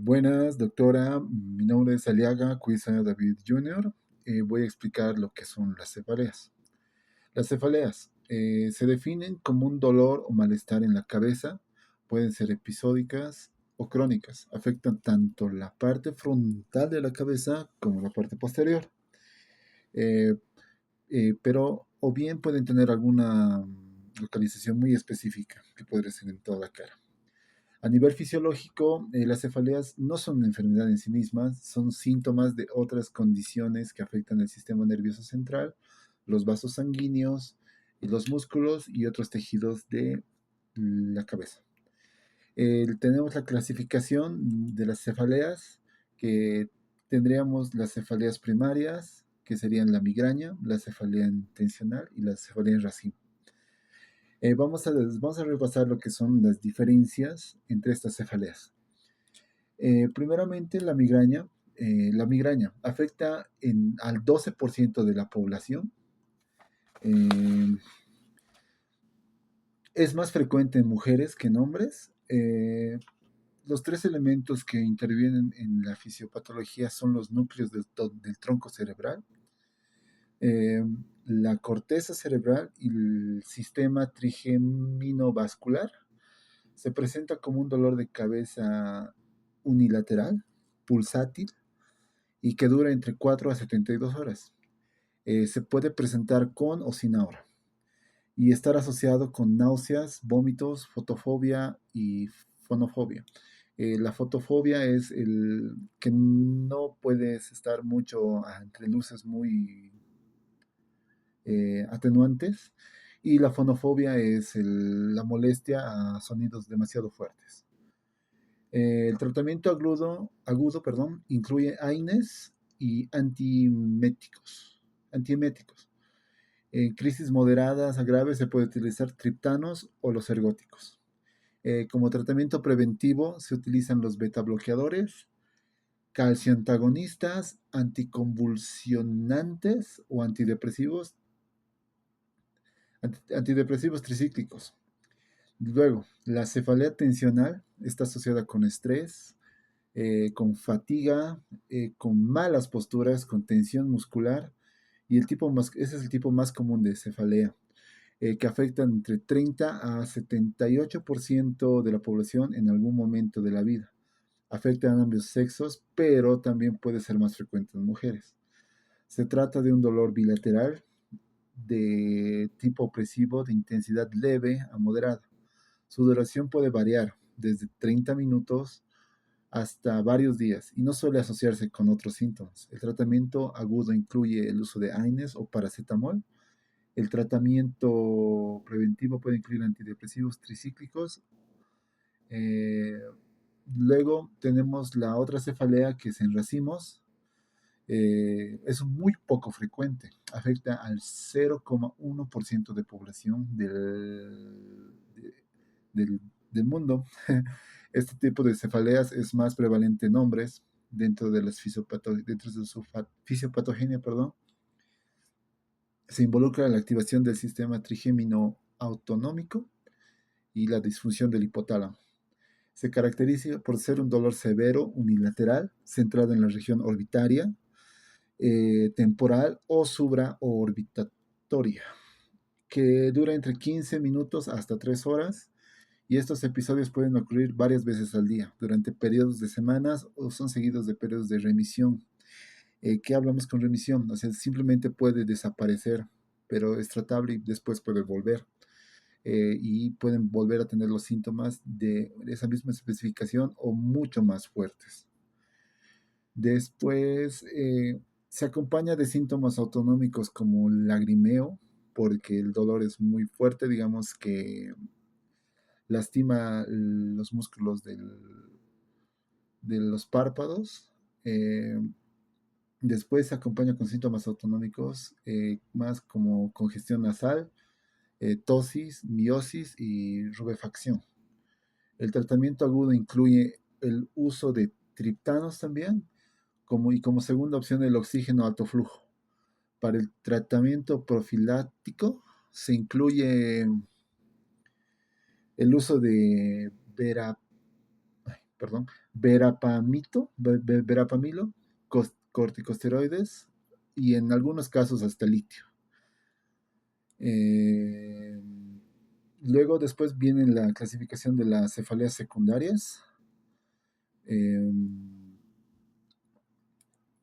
Buenas, doctora. Mi nombre es Aliaga Cuisa David Jr. Voy a explicar lo que son las cefaleas. Las cefaleas se definen como un dolor o malestar en la cabeza. Pueden ser episódicas o crónicas. Afectan tanto la parte frontal de la cabeza como la parte posterior. Eh, pero o bien pueden tener alguna localización muy específica que puede ser en toda la cara. A nivel fisiológico, las cefaleas no son una enfermedad en sí mismas, son síntomas de otras condiciones que afectan el sistema nervioso central, los vasos sanguíneos y los músculos y otros tejidos de la cabeza. Tenemos la clasificación de las cefaleas, que tendríamos las cefaleas primarias, que serían la migraña, la cefalea intencional y la cefalea en racimo. Vamos a repasar lo que son las diferencias entre estas cefaleas. Primeramente, la migraña afecta al 12% de la población. Eh, es más frecuente en mujeres que en hombres. Los tres elementos que intervienen en la fisiopatología son los núcleos del tronco cerebral, eh, la corteza cerebral y el sistema trigeminovascular. Se presenta como un dolor de cabeza unilateral, pulsátil, y que dura entre 4 a 72 horas. Se puede presentar con o sin aura y estar asociado con náuseas, vómitos, fotofobia y fonofobia. La fotofobia es el que no puedes estar mucho entre luces muy atenuantes, y la fonofobia es la molestia a sonidos demasiado fuertes. El tratamiento agudo, incluye AINES y antieméticos. En crisis moderadas a graves se puede utilizar triptanos o los ergóticos. Como tratamiento preventivo se utilizan los beta bloqueadores, calcioantagonistas, anticonvulsionantes o antidepresivos tricíclicos. Luego, la cefalea tensional está asociada con estrés, con fatiga, con malas posturas, con tensión muscular, y ese es el tipo más común de cefalea, que afecta entre 30 a 78% de la población en algún momento de la vida. Afecta a ambos sexos, pero también puede ser más frecuente en mujeres. Se trata de un dolor bilateral de tipo opresivo de intensidad leve a moderada. Su duración puede variar desde 30 minutos hasta varios días y no suele asociarse con otros síntomas. El tratamiento agudo incluye el uso de AINES o paracetamol. El tratamiento preventivo puede incluir antidepresivos tricíclicos. Eh, Luego tenemos la otra cefalea, que es en racimos. Es muy poco frecuente. Afecta al 0,1% de población del mundo. Este tipo de cefaleas es más prevalente en hombres dentro de su fisiopatogenia, perdón. Se involucra en la activación del sistema trigémino autonómico y la disfunción del hipotálamo. Se caracteriza por ser un dolor severo, unilateral, centrado en la región orbitaria, temporal o supraorbitatoria, que dura entre 15 minutos hasta 3 horas, y estos episodios pueden ocurrir varias veces al día, durante periodos de semanas o son seguidos de periodos de remisión. ¿Qué hablamos con remisión? O sea, simplemente puede desaparecer, pero es tratable y después puede volver. Y pueden volver a tener los síntomas de esa misma especificación o mucho más fuertes. Después se acompaña de síntomas autonómicos como lagrimeo, porque el dolor es muy fuerte, digamos que lastima los músculos de los párpados. Después se acompaña con síntomas autonómicos más como congestión nasal, tosis, miosis y rubefacción. El tratamiento agudo incluye el uso de triptanos también, como segunda opción el oxígeno alto flujo. Para el tratamiento profiláctico se incluye el uso de perdón, verapamilo, corticosteroides y en algunos casos hasta litio. Eh, Luego después viene la clasificación de las cefaleas secundarias. Eh,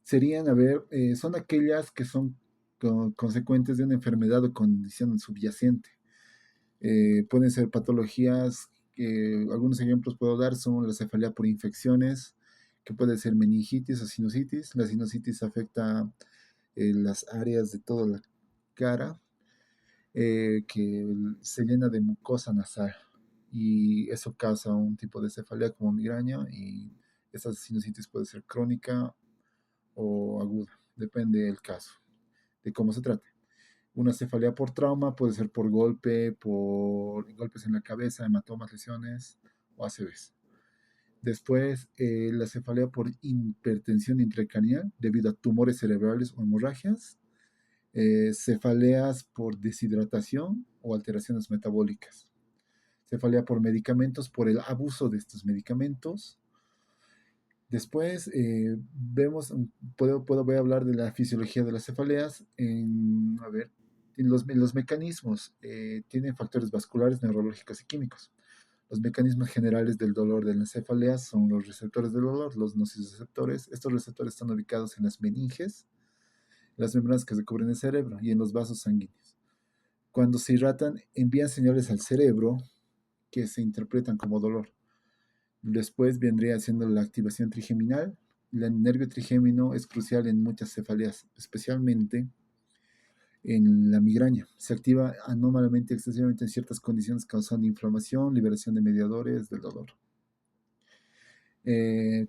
Serían, a ver, son aquellas que son consecuentes de una enfermedad o condición subyacente. Pueden ser patologías que algunos ejemplos puedo dar son la cefalea por infecciones, que puede ser meningitis o sinusitis. La sinusitis afecta las áreas de toda la cara, que se llena de mucosa nasal y eso causa un tipo de cefalea como migraña y esa sinusitis puede ser crónica o aguda, depende del caso, de cómo se trate. Una cefalea por trauma puede ser por golpe, por golpes en la cabeza, hematomas, lesiones o ACVs. Después, la cefalea por hipertensión intracraneal debido a tumores cerebrales o hemorragias. Cefaleas por deshidratación o alteraciones metabólicas. Cefalea por medicamentos, por el abuso de estos medicamentos. Después voy a hablar de la fisiología de las cefaleas. A ver, en los mecanismos tienen factores vasculares, neurológicos y químicos. Los mecanismos generales del dolor de las cefaleas son los receptores del dolor, los nociceptores. Estos receptores están ubicados en las meninges, las membranas que recubren el cerebro y en los vasos sanguíneos. Cuando se irratan, envían señales al cerebro que se interpretan como dolor. Después vendría siendo la activación trigeminal. El nervio trigémino es crucial en muchas cefaleas, especialmente en la migraña. Se activa anómalamente excesivamente en ciertas condiciones causando inflamación, liberación de mediadores del dolor.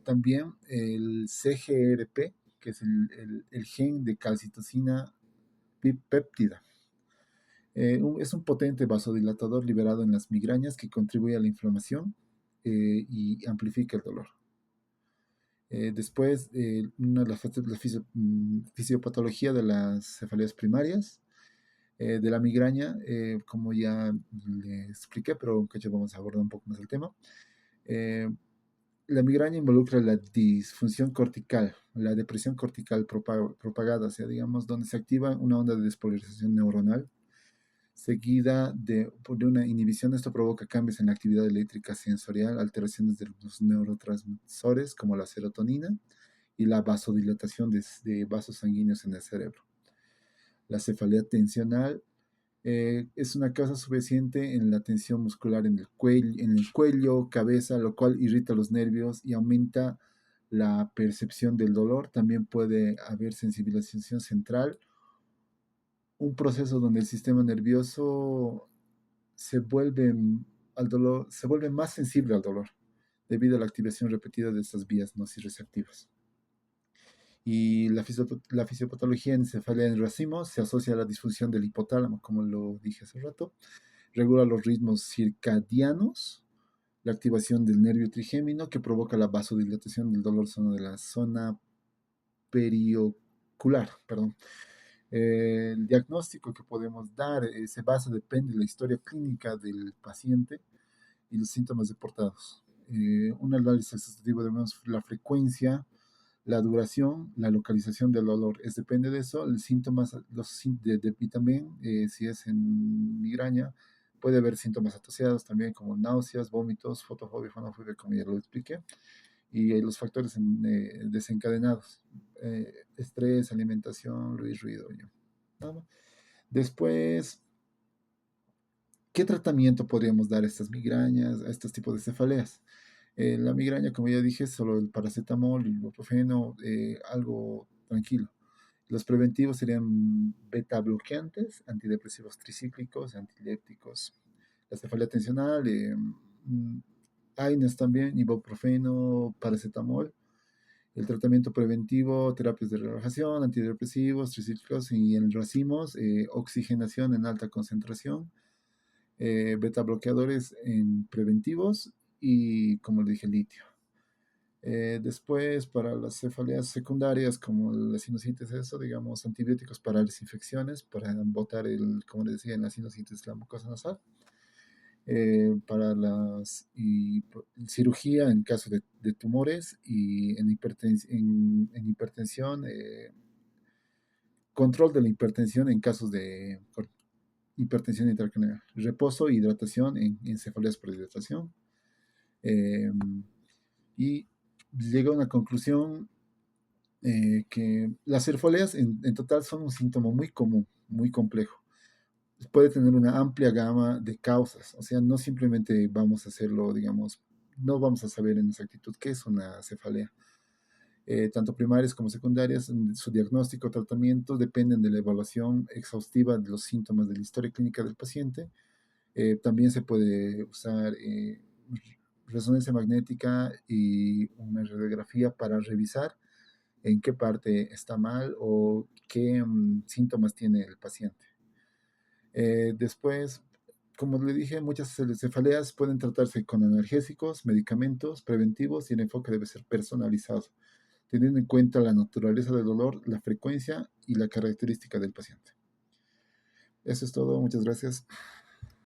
También el CGRP, que es el gen de calcitocina péptida. Es un potente vasodilatador liberado en las migrañas que contribuye a la inflamación y amplifica el dolor. Después, la fisiopatología de las cefaleas primarias, de la migraña, como ya le expliqué, pero que ya vamos a abordar un poco más el tema. Eh, la migraña involucra la disfunción cortical, la depresión cortical propagada, o sea, digamos, donde se activa una onda de despolarización neuronal seguida de una inhibición. Esto provoca cambios en la actividad eléctrica sensorial, alteraciones de los neurotransmisores como la serotonina y la vasodilatación de vasos sanguíneos en el cerebro. La cefalea tensional es una causa subyacente en la tensión muscular en el cuello, cabeza, lo cual irrita los nervios y aumenta la percepción del dolor. También puede haber sensibilización central, un proceso donde el sistema nervioso se vuelve más sensible al dolor debido a la activación repetida de estas vías nociceptivas. Y la fisiopatología en cefalea en racimo se asocia a la disfunción del hipotálamo, como lo dije hace rato. Regula los ritmos circadianos, la activación del nervio trigémino que provoca la vasodilatación del dolor de la zona periocular, perdón. El diagnóstico que podemos dar depende de la historia clínica del paciente y los síntomas reportados. Un análisis exhaustivo de la frecuencia, la duración, la localización del dolor. Depende de eso, los síntomas, y también, si es en migraña, puede haber síntomas asociados también como náuseas, vómitos, fotofobia, fonofobia, como ya lo expliqué, y los factores desencadenados, estrés, alimentación, ruido. ¿No? Después, ¿qué tratamiento podríamos dar a estas migrañas, a estos tipos de cefaleas? La migraña, como ya dije, solo el paracetamol y el ibuprofeno, algo tranquilo. Los preventivos serían beta bloqueantes, antidepresivos tricíclicos, antilépticos. La cefalea tensional, AINES también, ibuprofeno, paracetamol. El tratamiento preventivo, terapias de relajación, antidepresivos, tricíclicos y en racimos, oxigenación en alta concentración, beta bloqueadores en preventivos y, como le dije, litio. Después, para las cefaleas secundarias, como la sinusitis, eso, digamos, antibióticos para las infecciones, para botar como les decía, en la sinusitis, la mucosa nasal. para cirugía en caso de tumores y en hipertensión, control de la hipertensión en casos de hipertensión intracraneal, reposo e hidratación en cefaleas por hidratación. Eh, y llega a una conclusión que las cefaleas en total son un síntoma muy común, muy complejo. Puede tener una amplia gama de causas, o sea, no simplemente vamos a hacerlo, digamos, no vamos a saber en exactitud qué es una cefalea. Tanto primarias como secundarias, su diagnóstico o tratamiento dependen de la evaluación exhaustiva de los síntomas de la historia clínica del paciente. También se puede usar resonancia magnética y una radiografía para revisar en qué parte está mal o qué síntomas tiene el paciente. Después, como le dije, muchas cefaleas pueden tratarse con analgésicos, medicamentos preventivos y el enfoque debe ser personalizado, teniendo en cuenta la naturaleza del dolor, la frecuencia y la característica del paciente. Eso es todo, muchas gracias.